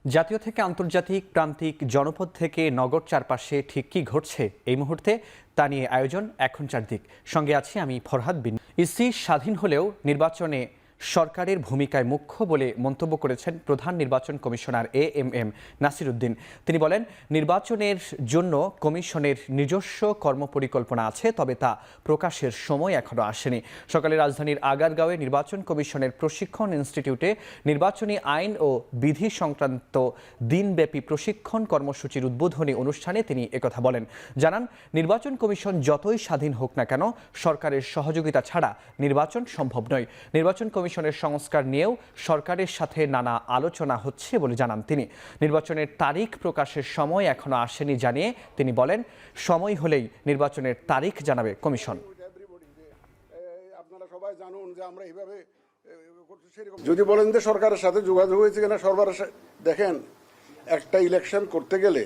জাতীয় থেকে আন্তর্জাতিক, প্রান্তিক, জনপদ থেকে নগর চারপাশে ঠিক কী ঘটছে এই মুহূর্তে তা নিয়ে আয়োজন এখন চারদিক। সঙ্গে আছি আমি ফরহাদ বিন। ইসি স্বাধীন হলেও নির্বাচনে সরকারের ভূমিকায় মুখ্য বলে মন্তব্য করেছেন প্রধান নির্বাচন কমিশনার এএমএম নাসির উদ্দিন। তিনি বলেন, নির্বাচনের জন্য কমিশনের নিজস্ব কর্মপরিকল্পনা আছে, তবে তা প্রকাশের সময় এখনো আসেনি। সকালে রাজধানীর আগারগাঁওয়ে নির্বাচন কমিশনের প্রশিক্ষণ ইনস্টিটিউটে নির্বাচনী আইন ও বিধি সংক্রান্ত দিনব্যাপী প্রশিক্ষণ কর্মসূচির উদ্বোধনী অনুষ্ঠানে তিনি একথা বলেন। জানান, নির্বাচন কমিশন যতই স্বাধীন হোক না কেন, সরকারের সহযোগিতা ছাড়া নির্বাচন সম্ভব নয়। নির্বাচন কমিশনের সংস্কার নিয়েও সরকারের সাথে নানা আলোচনা হচ্ছে বলে জানান তিনি। নির্বাচনের তারিখ প্রকাশের সময় এখনো আসেনি জানিয়ে তিনি বলেন, সময় হলেই নির্বাচনের তারিখ জানাবে কমিশন। আপনারা সবাই জানুন যে আমরা এইভাবে যদি বলেন যে সরকারের সাথে যোগাযোগ হয়েছে কিনা, সরকারের দেখেন, একটা ইলেকশন করতে গেলে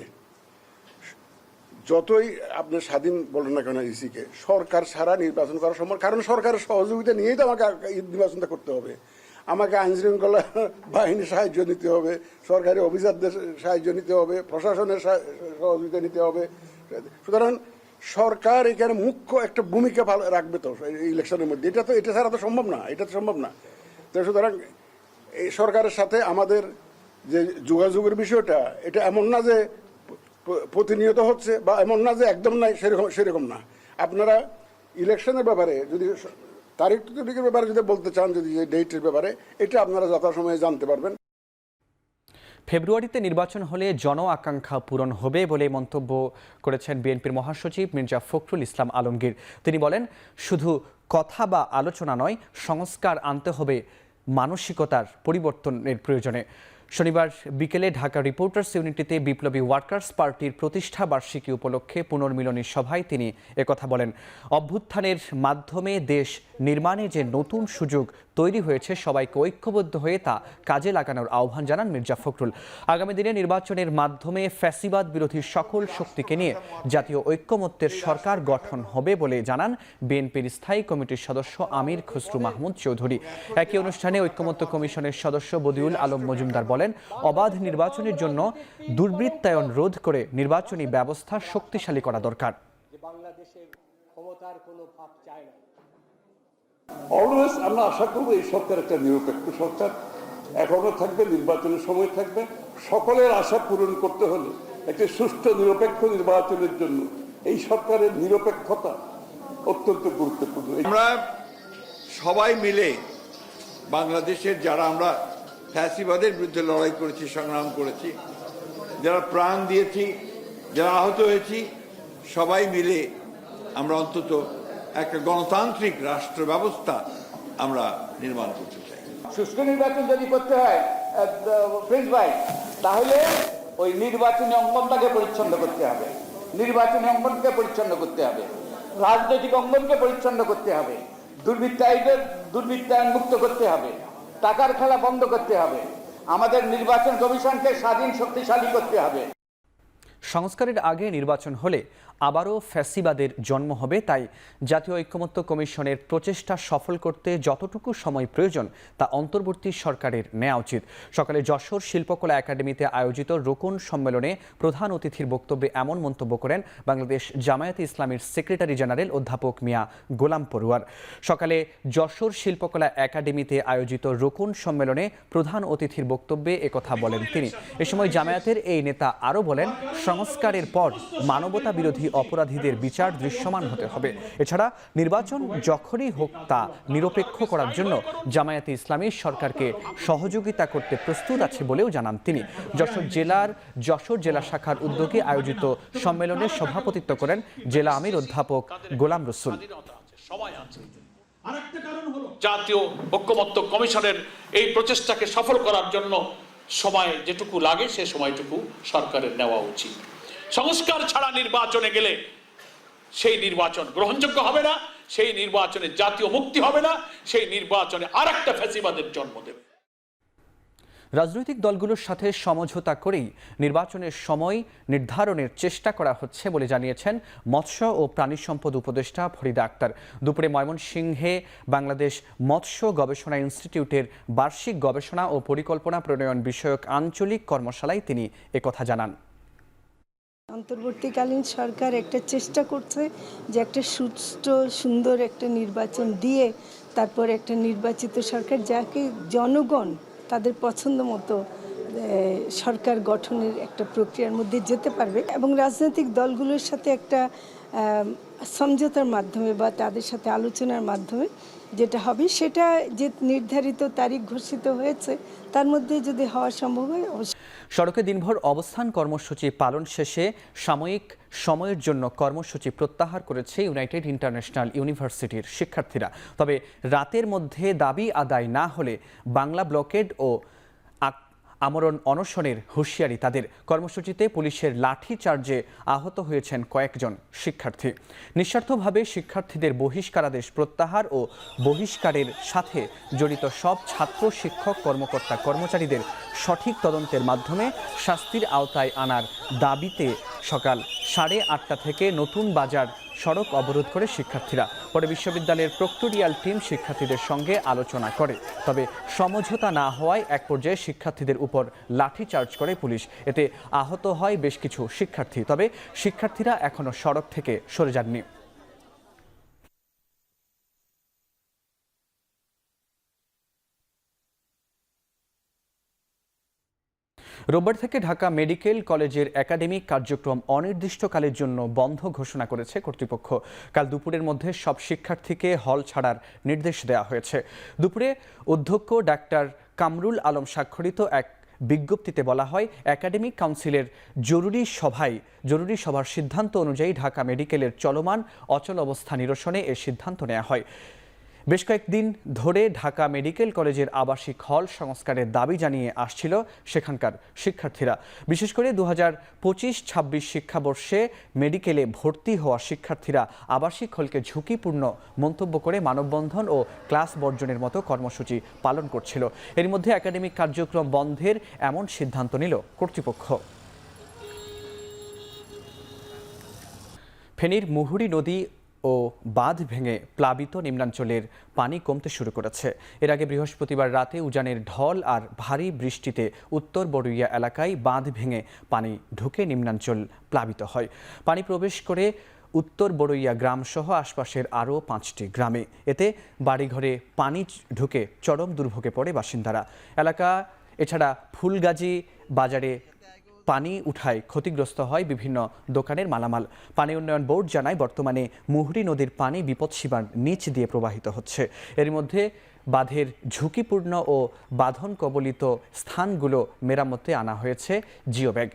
যতই আপনি স্বাধীন বলেন না কেন ইসিকে, সরকার ছাড়া নির্বাচন করা সম্ভব, কারণ সরকারের সহযোগিতা নিয়েই তো আমাকে নির্বাচনটা করতে হবে। আমাকে আইন শৃঙ্খলা বাহিনীর সাহায্য নিতে হবে, সরকারি অফিসারদের সাহায্য নিতে হবে, প্রশাসনের সহযোগিতা নিতে হবে। সুতরাং সরকার এখানে মুখ্য একটা ভূমিকা রাখবে তো ইলেকশনের মধ্যে। এটা ছাড়া তো সম্ভব না, এটা তো সম্ভব না। তো সুতরাং এই সরকারের সাথে আমাদের যে যোগাযোগের বিষয়টা, এটা এমন না যে প্রতিনিয়ত হচ্ছে বা এমন না যে একদম নাই, সেরকম না। আপনারা ইলেকশনের ব্যাপারে যদি তারিখের ব্যাপারে যদি বলতে চান, যদি ডেটের ব্যাপারে, এটা আপনারা যথাসময়ে জানতে পারবেন। ফেব্রুয়ারিতে নির্বাচন হলে জন আকাঙ্ক্ষা পূরণ হবে বলে মন্তব্য করেছেন বিএনপির মহাসচিব মির্জা ফখরুল ইসলাম আলমগীর। তিনি বলেন, শুধু কথা বা আলোচনা নয়, সংস্কার আনতে হবে, মানসিকতার পরিবর্তনের প্রয়োজনে। শনিবার বিকেলে ঢাকা রিপোর্টার্স ইউনিটিতে বিপ্লবী ওয়ার্কার্স পার্টির প্রতিষ্ঠা বার্ষিকী উপলক্ষে পুনর্মিলনী সভায় তিনি একথা বলেন। অভ্যুত্থানের মাধ্যমে দেশ নির্মাণে যে নতুন সুযোগ তৈরি হয়েছে, সবাইকে ঐক্যবদ্ধ হয়ে তা কাজে লাগানোর আহ্বান জানান মির্জা ফখরুল। আগামী দিনে নির্বাচনের মাধ্যমে ফ্যাসিবাদ বিরোধী সকল শক্তিকে নিয়ে জাতীয় ঐক্যমত্যের সরকার গঠন হবে বলে জানান বিএনপির স্থায়ী কমিটির সদস্য আমির খসরু মাহমুদ চৌধুরী। একই অনুষ্ঠানে ঐক্যমত্য কমিশনের সদস্য বদিউল আলম মজুমদার বলেন, অবাধ নির্বাচনের জন্য দুর্বৃত্তায়ন রোধ করে নির্বাচনী ব্যবস্থা শক্তিশালী করা দরকার। অলওয়েজ আমরা আশা করবো এই সরকার একটা নিরপেক্ষ সরকার এখনো থাকবে, নির্বাচনের সময় থাকবে। সকলের আশা পূরণ করতে হলে একটি সুষ্ঠু নিরপেক্ষ নির্বাচনের জন্য এই সরকারের নিরপেক্ষতা অত্যন্ত গুরুত্বপূর্ণ। আমরা সবাই মিলে বাংলাদেশের যারা আমরা ফ্যাসিবাদের বিরুদ্ধে লড়াই করেছি, সংগ্রাম করেছি, যারা প্রাণ দিয়েছি, যারা আহত হয়েছি, সবাই মিলে আমরা অন্তত একটা গণতান্ত্রিক রাষ্ট্র ব্যবস্থা আমরা নির্মাণ করতে চাই। সুষ্ঠু নির্বাচন যদি করতে হয় প্রিন্স ভাই, তাহলে ওই নির্বাচনী অঙ্গনটাকে পরিচ্ছন্ন করতে হবে, নির্বাচনী অঙ্গনকে পরিচ্ছন্ন করতে হবে, রাজনৈতিক অঙ্গনকে পরিচ্ছন্ন করতে হবে, দুর্বৃত্তায়ন মুক্ত করতে হবে, টাকার খেলা বন্ধ করতে হবে, আমাদের নির্বাচন কমিশনকে স্বাধীন শক্তিশালী করতে হবে। সংস্কারের আগে নির্বাচন হলে আবারও ফ্যাসিবাদের জন্ম হবে। তাই জাতীয় ঐক্যমত্য কমিশনের প্রচেষ্টা সফল করতে যতটুকু সময় প্রয়োজন তা অন্তর্বর্তী সরকারের নেওয়া উচিত। সকালে যশোর শিল্পকলা একাডেমিতে আয়োজিত রোকন সম্মেলনে প্রধান অতিথির বক্তব্যে এমন মন্তব্য করেন বাংলাদেশ জামায়াতে ইসলামীর সেক্রেটারি জেনারেল অধ্যাপক মিয়া গোলাম পড়ুয়ার। সকালে যশোর শিল্পকলা একাডেমিতে আয়োজিত রোকন সম্মেলনে প্রধান অতিথির বক্তব্যে একথা বলেন তিনি। এ সময় জামায়াতের এই নেতা আরও বলেন, সংস্কারের পর মানবতা বিরোধী অপরাধীদের বিচার দৃশ্যমান হতে হবে। এছাড়া নির্বাচন যখনই হোক তা নিরপেক্ষ করার জন্য জামায়াতে ইসলামী সরকারকে সহযোগিতা করতে প্রস্তুত আছে বলেও জানান তিনি। যশোর জেলা শাখার উদ্যোগে আয়োজিত সম্মেলনে সভাপতিত্ব করেন জেলা আমির অধ্যাপক গোলাম রসুল। জাতীয় ঐক্যমত্য কমিশনের এই প্রচেষ্টাকে সফল করার জন্য সময় যেটুকু লাগে সে সময়টুকু সরকারের নেওয়া উচিত। সংস্কার ছাড়া নির্বাচনে গেলে সেই নির্বাচন গ্রহণযোগ্য হবে না, সেই নির্বাচনে জাতীয় মুক্তি হবে না, সেই নির্বাচনে আরেকটা ফ্যাসিবাদের জন্ম দেবে। রাজনৈতিক দলগুলোর সাথে সমঝোতা করেই নির্বাচনের সময় নির্ধারণের চেষ্টা করা হচ্ছে বলে জানিয়েছেন মৎস্য ও প্রাণী সম্পদ উপদেষ্টা ফরিদা আক্তার। দুপুরে ময়মনসিংহে বাংলাদেশ মৎস্য গবেষণা ইনস্টিটিউটের বার্ষিক গবেষণা ও পরিকল্পনা প্রণয়ন বিষয়ক আঞ্চলিক কর্মশালায় তিনি একথা জানান। অন্তর্বর্তীকালীন সরকার একটা চেষ্টা করছে যে একটা সুষ্ঠু সুন্দর একটা নির্বাচন দিয়ে তারপর একটা নির্বাচিত সরকার যাকে জনগণ তাদের পছন্দ মতো সরকার গঠনের একটা প্রক্রিয়ার মধ্যে যেতে পারবে এবং রাজনৈতিক দলগুলোর সাথে একটা সমঝোতার মাধ্যমে বা তাদের সাথে আলোচনার মাধ্যমে যেটা হবে সেটা যে নির্ধারিত তারিখ ঘোষিত হয়েছে তার মধ্যে যদি হওয়া সম্ভব হয় অবশ্যই। সড়কে দিনভর অবস্থান কর্মসূচি পালন শেষে সাময়িক সময়ের জন্য কর্মসূচি প্রত্যাহার করেছে ইউনাইটেড ইন্টারন্যাশনাল ইউনিভার্সিটির শিক্ষার্থীরা। তবে রাতের মধ্যে দাবি আদায় না হলে বাংলা ব্লকেড ও আমরণ অনশনের হুঁশিয়ারি তাদের। কর্মসূচিতে পুলিশের লাঠি চার্জে আহত হয়েছেন কয়েকজন শিক্ষার্থী। নিঃস্বার্থভাবে শিক্ষার্থীদের বহিষ্কারাদেশ প্রত্যাহার ও বহিষ্কারের সাথে জড়িত সব ছাত্র শিক্ষক কর্মকর্তা কর্মচারীদের সঠিক তদন্তের মাধ্যমে শাস্তির আওতায় আনার দাবিতে সকাল 8:30 থেকে নতুন বাজার সড়ক অবরোধ করে শিক্ষার্থীরা। পরে বিশ্ববিদ্যালয়ের প্রক্টোরিয়াল টিম শিক্ষার্থীদের সঙ্গে আলোচনা করে, তবে সমঝোতা না হওয়ায় এক পর্যায়ে শিক্ষার্থীদের উপর লাঠিচার্জ করে পুলিশ। এতে আহত হয় বেশ কিছু শিক্ষার্থী, তবে শিক্ষার্থীরা এখনো সড়ক থেকে সরে যাননি। রোববার থেকে ঢাকা মেডিকেল কলেজের একাডেমিক কার্যক্রম অনির্দিষ্টকালের জন্য বন্ধ ঘোষণা করেছে কর্তৃপক্ষ। কাল দুপুরের মধ্যে সব শিক্ষার্থীকে হল ছাড়ার নির্দেশ দেওয়া হয়েছে। দুপুরে অধ্যক্ষ ডাক্তার কামরুল আলম স্বাক্ষরিত এক বিজ্ঞপ্তিতে বলা হয়, একাডেমিক কাউন্সিলের জরুরি সভার সিদ্ধান্ত অনুযায়ী ঢাকা মেডিকেলের চলমান অচল অবস্থা নিরসনে এ সিদ্ধান্ত নেওয়া হয়। বেশ কয়েকদিন ধরে ঢাকা মেডিকেল কলেজের আবাসিক হল সংস্কারের দাবি জানিয়ে আসছিল সেখানকার শিক্ষার্থীরা। বিশেষ করে 2025-26 শিক্ষাবর্ষে মেডিকেলে ভর্তি হওয়া শিক্ষার্থীরা আবাসিক হলকে ঝুঁকিপূর্ণ মন্তব্য করে মানববন্ধন ও ক্লাস বর্জনের মতো কর্মসূচি পালন করছিল। এর মধ্যে একাডেমিক কার্যক্রম বন্ধের এমন সিদ্ধান্ত নিল কর্তৃপক্ষ। ফেনীর মুহুরী নদী ও বাঁধ ভেঙে প্লাবিত নিম্নাঞ্চলের পানি কমতে শুরু করেছে। এর আগে বৃহস্পতিবার রাতে উজানের ঢল আর ভারী বৃষ্টিতে উত্তর বড়ুইয়া এলাকায় বাঁধ ভেঙে পানি ঢুকে নিম্নাঞ্চল প্লাবিত হয়। পানি প্রবেশ করে উত্তর বড়ুইয়া গ্রামসহ আশপাশের আরও 5টি গ্রামে। এতে বাড়িঘরে পানি ঢুকে চরম দুর্ভোগে পড়ে বাসিন্দারা। এছাড়া ফুলগাজী বাজারে পানি উঠায় ক্ষতিগ্রস্ত হয় বিভিন্ন দোকানের মালামাল। পানি উন্নয়ন বোর্ড জানায়, বর্তমানে মুহুরী নদীর পানি বিপদসীমার নিচ দিয়ে প্রবাহিত হচ্ছে। এর মধ্যে বাঁধের ঝুঁকিপূর্ণ ও বাঁধন কবলিত স্থানগুলো মেরামতে আনা হয়েছে জিওব্যাগ।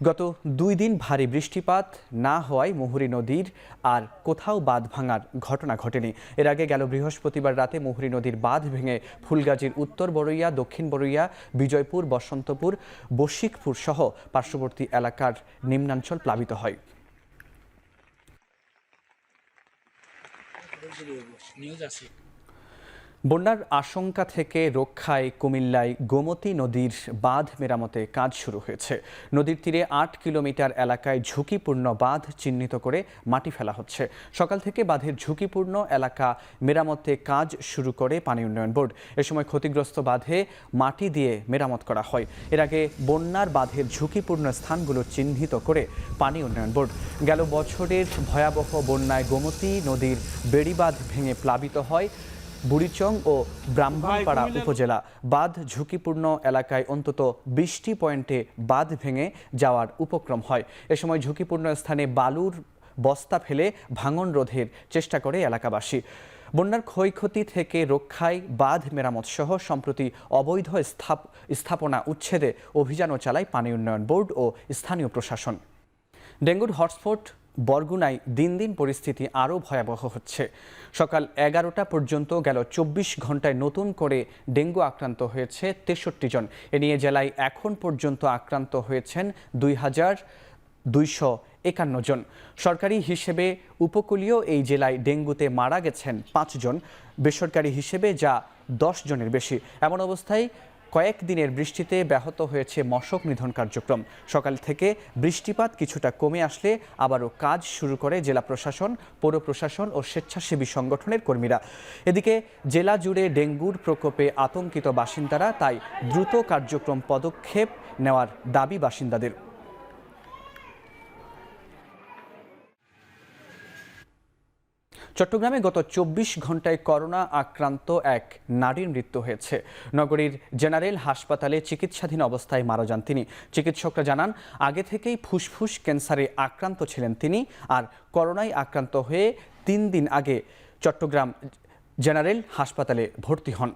গত 2 দিন ভারী বৃষ্টিপাত না হওয়ায় মুহুরী নদীর আর কোথাও বাঁধ ভাঙার ঘটনা ঘটেনি। এর আগে গেল বৃহস্পতিবার রাতে মুহুরী নদীর বাঁধ ভেঙে ফুলগাজীর উত্তর বড়ুইয়া, দক্ষিণ বড়ুইয়া, বিজয়পুর, বসন্তপুর, বশিকপুর সহ পার্শ্ববর্তী এলাকার নিম্নাঞ্চল প্লাবিত হয়। বন্যার আশঙ্কা থেকে রক্ষায় কুমিল্লায় গোমতী নদীর বাঁধ মেরামতে কাজ শুরু হয়েছে। নদীর তীরে 8 কিলোমিটার এলাকায় ঝুঁকিপূর্ণ বাঁধ চিহ্নিত করে মাটি ফেলা হচ্ছে। সকাল থেকে বাঁধের ঝুঁকিপূর্ণ এলাকা মেরামতে কাজ শুরু করে পানি উন্নয়ন বোর্ড। এ সময় ক্ষতিগ্রস্ত বাঁধে মাটি দিয়ে মেরামত করা হয়। এর আগে বন্যার বাঁধের ঝুঁকিপূর্ণ স্থানগুলো চিহ্নিত করে পানি উন্নয়ন বোর্ড। গেল বছরের ভয়াবহ বন্যায় গোমতী নদীর বেড়িবাঁধ ভেঙে প্লাবিত হয় বুড়িচং ও ব্রাহ্মণপাড়া উপজেলা। বাঁধ ঝুঁকিপূর্ণ এলাকায় অন্তত 20টি পয়েন্টে বাঁধ ভেঙে যাওয়ার উপক্রম হয়। এ সময় ঝুঁকিপূর্ণ স্থানে বালুর বস্তা ফেলে ভাঙন রোধের চেষ্টা করে এলাকাবাসী। বন্যার ক্ষয়ক্ষতি থেকে রক্ষায় বাঁধ মেরামত সহ সম্প্রতি অবৈধ স্থাপনা উচ্ছেদে অভিযানও চালায় পানি উন্নয়ন বোর্ড ও স্থানীয় প্রশাসন। ডেঙ্গুর হটস্পট বরগুনায় দিন দিন পরিস্থিতি আরও ভয়াবহ হচ্ছে। সকাল 11টা পর্যন্ত গেল 24 ঘন্টায় নতুন করে ডেঙ্গু আক্রান্ত হয়েছে 63 জন। এ নিয়ে জেলায় এখন পর্যন্ত আক্রান্ত হয়েছেন 2251 জন। সরকারি হিসেবে উপকূলীয় এই জেলায় ডেঙ্গুতে মারা গেছেন 5 জন, বেসরকারি হিসেবে যা 10 জনের বেশি। এমন অবস্থায় কয়েকদিনের বৃষ্টিতে ব্যাহত হয়েছে মশক নিধন কার্যক্রম। সকাল থেকে বৃষ্টিপাত কিছুটা কমে আসলে আবারও কাজ শুরু করে জেলা প্রশাসন, পৌর প্রশাসন ও স্বেচ্ছাসেবী সংগঠনের কর্মীরা। এদিকে জেলা জুড়ে ডেঙ্গুর প্রকোপে আতঙ্কিত বাসিন্দারা, তাই দ্রুত কার্যক্রম পদক্ষেপ নেওয়ার দাবি বাসিন্দাদের। চট্টগ্রামে গত ২৪ ঘন্টায় করোনা আক্রান্ত এক নারীর মৃত্যু হয়েছে। নগরীর জেনারেল হাসপাতালে চিকিৎসাধীন অবস্থায় মারা যান তিনি। চিকিৎসকরা জানান, আগে থেকেই ফুসফুস ক্যান্সারে আক্রান্ত ছিলেন তিনি, আর করোনায় আক্রান্ত হয়ে ৩ দিন আগে চট্টগ্রাম জেনারেল হাসপাতালে ভর্তি হন।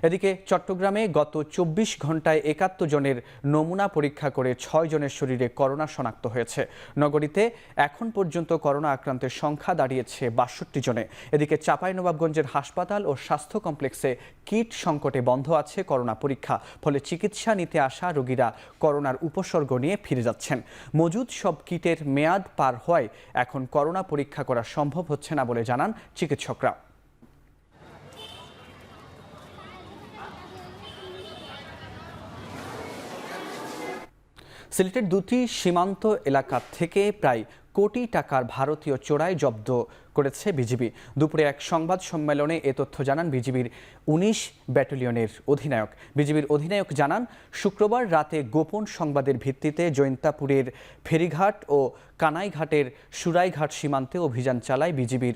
এদিকে চট্টগ্রামে গত ২৪ ঘন্টায় ৭১ জনের নমুনা পরীক্ষা করে ৬ জনের শরীরে করোনা শনাক্ত হয়েছে। নগরীতে এখন পর্যন্ত করোনা আক্রান্তের সংখ্যা দাঁড়িয়েছে ৬২ জনে। এদিকে চাঁপাইনবাবগঞ্জের হাসপাতাল ও স্বাস্থ্য কমপ্লেক্সে কিট সংকটে বন্ধ আছে করোনা পরীক্ষা, ফলে চিকিৎসা নিতে আসা রোগীরা করোনার উপসর্গ নিয়ে ফিরে যাচ্ছেন। মজুদ সব কিটের মেয়াদ পার হওয়ায় এখন করোনা পরীক্ষা করা সম্ভব হচ্ছে না বলে জানান চিকিৎসকরা। সিলেটের দুটি সীমান্ত এলাকা থেকে প্রায় কোটি টাকার ভারতীয় চোরাই জব্দ করেছে বিজিবি। দুপুরে এক সংবাদ সম্মেলনে এ তথ্য জানান বিজিবির ১৯ ব্যাটালিয়নের অধিনায়ক। বিজিবির অধিনায়ক জানান, শুক্রবার রাতে গোপন সংবাদের ভিত্তিতে জৈন্তাপুরের ফেরিঘাট ও কানাইঘাটের সুরাইঘাট সীমান্তে অভিযান চালায় বিজিবির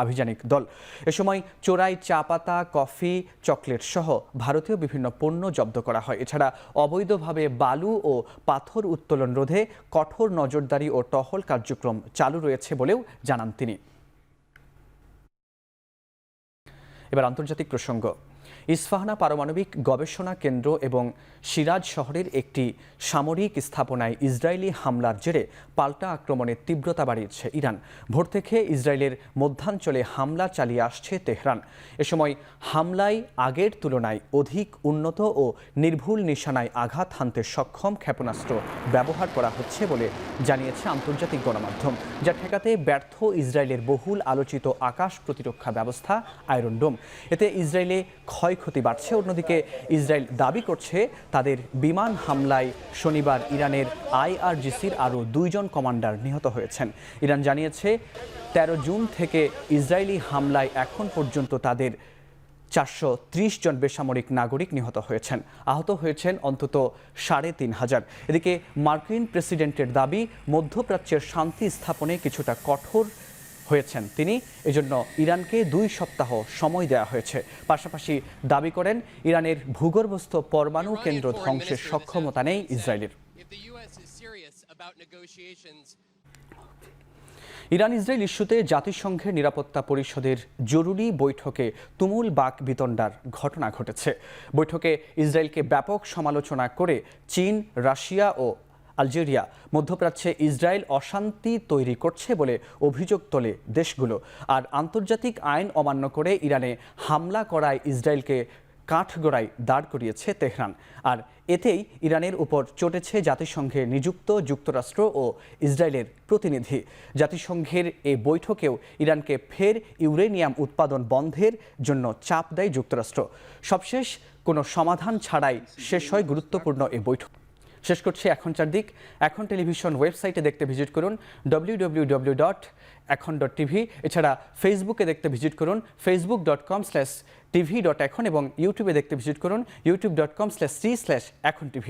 আভিযানিক দল। এ সময় চোরাই চা পাতা, কফি, চকলেট সহ ভারতীয় বিভিন্ন পণ্য জব্দ করা হয়। এছাড়া অবৈধভাবে বালু ও পাথর উত্তোলন রোধে কঠোর নজরদারি ও টহল কার্যক্রম চালু রয়েছে বলেও জানান তিনি। এবার আন্তর্জাতিক প্রসঙ্গ। ইস্পাহানা পারমাণবিক গবেষণা কেন্দ্র এবং সিরাজ শহরের একটি সামরিক স্থাপনায় ইসরায়েলি হামলার জেরে পাল্টা আক্রমণের তীব্রতা বাড়িয়েছে ইরান। ভোর থেকে ইসরায়েলের মধ্যাঞ্চলে হামলা চালিয়ে আসছে তেহরান। এ সময় হামলায় আগের তুলনায় অধিক উন্নত ও নির্ভুল নিশানায় আঘাত হানতে সক্ষম ক্ষেপণাস্ত্র ব্যবহার করা হচ্ছে বলে জানিয়েছে আন্তর্জাতিক গণমাধ্যম, যা ঠেকাতে ব্যর্থ ইসরায়েলের বহুল আলোচিত আকাশ প্রতিরক্ষা ব্যবস্থা আয়রন ডোম। এতে ইসরায়েলে ক্ষয়ক্ষতি বাড়ছে। অন্যদিকে ইসরায়েল দাবি করছে তাদের বিমান হামলায় শনিবার ইরানের IRGCর আরও 2 জন কমান্ডার নিহত হয়েছেন। ইরান জানিয়েছে 13 জুন থেকে ইসরায়েলি হামলায় এখন পর্যন্ত তাদের 430 জন বেসামরিক নাগরিক নিহত হয়েছেন। আহত হয়েছেন অন্তত 3500। এদিকে মার্কিন প্রেসিডেন্টের দাবি, মধ্যপ্রাচ্যের শান্তি স্থাপনে কিছুটা কঠোর হয়েছেন তিনি, এজন্য ইরানকে 2 সপ্তাহ সময় দেওয়া হয়েছে। পাশাপাশি দাবি করেন, ইরানের ভূগর্ভস্থ পরমাণু কেন্দ্র ধ্বংসের সক্ষমতা নেই ইসরায়েলের। ইরান ইসরায়েল ইস্যুতে জাতিসংঘের নিরাপত্তা পরিষদের জরুরি বৈঠকে তুমুল বাকবিতণ্ডার ঘটনা ঘটেছে। বৈঠকে ইসরায়েলকে ব্যাপক সমালোচনা করে চীন, রাশিয়া ও আলজেরিয়া মধ্যপ্রাচ্যে ইসরায়েল অশান্তি তৈরি করছে বলে অভিযোগ তোলে দেশগুলো। আর আন্তর্জাতিক আইন অমান্য করে ইরানে হামলা করায় ইসরায়েলকে কাঠগড়ায় দাঁড় করিয়েছে তেহরান। আর এতেই ইরানের উপর চটেছে জাতিসংঘে নিযুক্ত যুক্তরাষ্ট্র ও ইসরায়েলের প্রতিনিধি। জাতিসংঘের এই বৈঠকেও ইরানকে ফের ইউরেনিয়াম উৎপাদন বন্ধের জন্য চাপ দেয় যুক্তরাষ্ট্র। সবশেষ কোনো সমাধান ছাড়াই শেষ হয় গুরুত্বপূর্ণ এই বৈঠক। শেষ করছি এখন চারদিক। এখন টেলিভিশন ওয়েবসাইটে দেখতে ভিজিট করুন www.ekhon.tv। এছাড়া ফেসবুকে দেখতে ভিজিট করুন facebook.com/tv.ekhon এবং ইউটিউবে দেখতে ভিজিট করুন youtube.com/c/ekhon tv।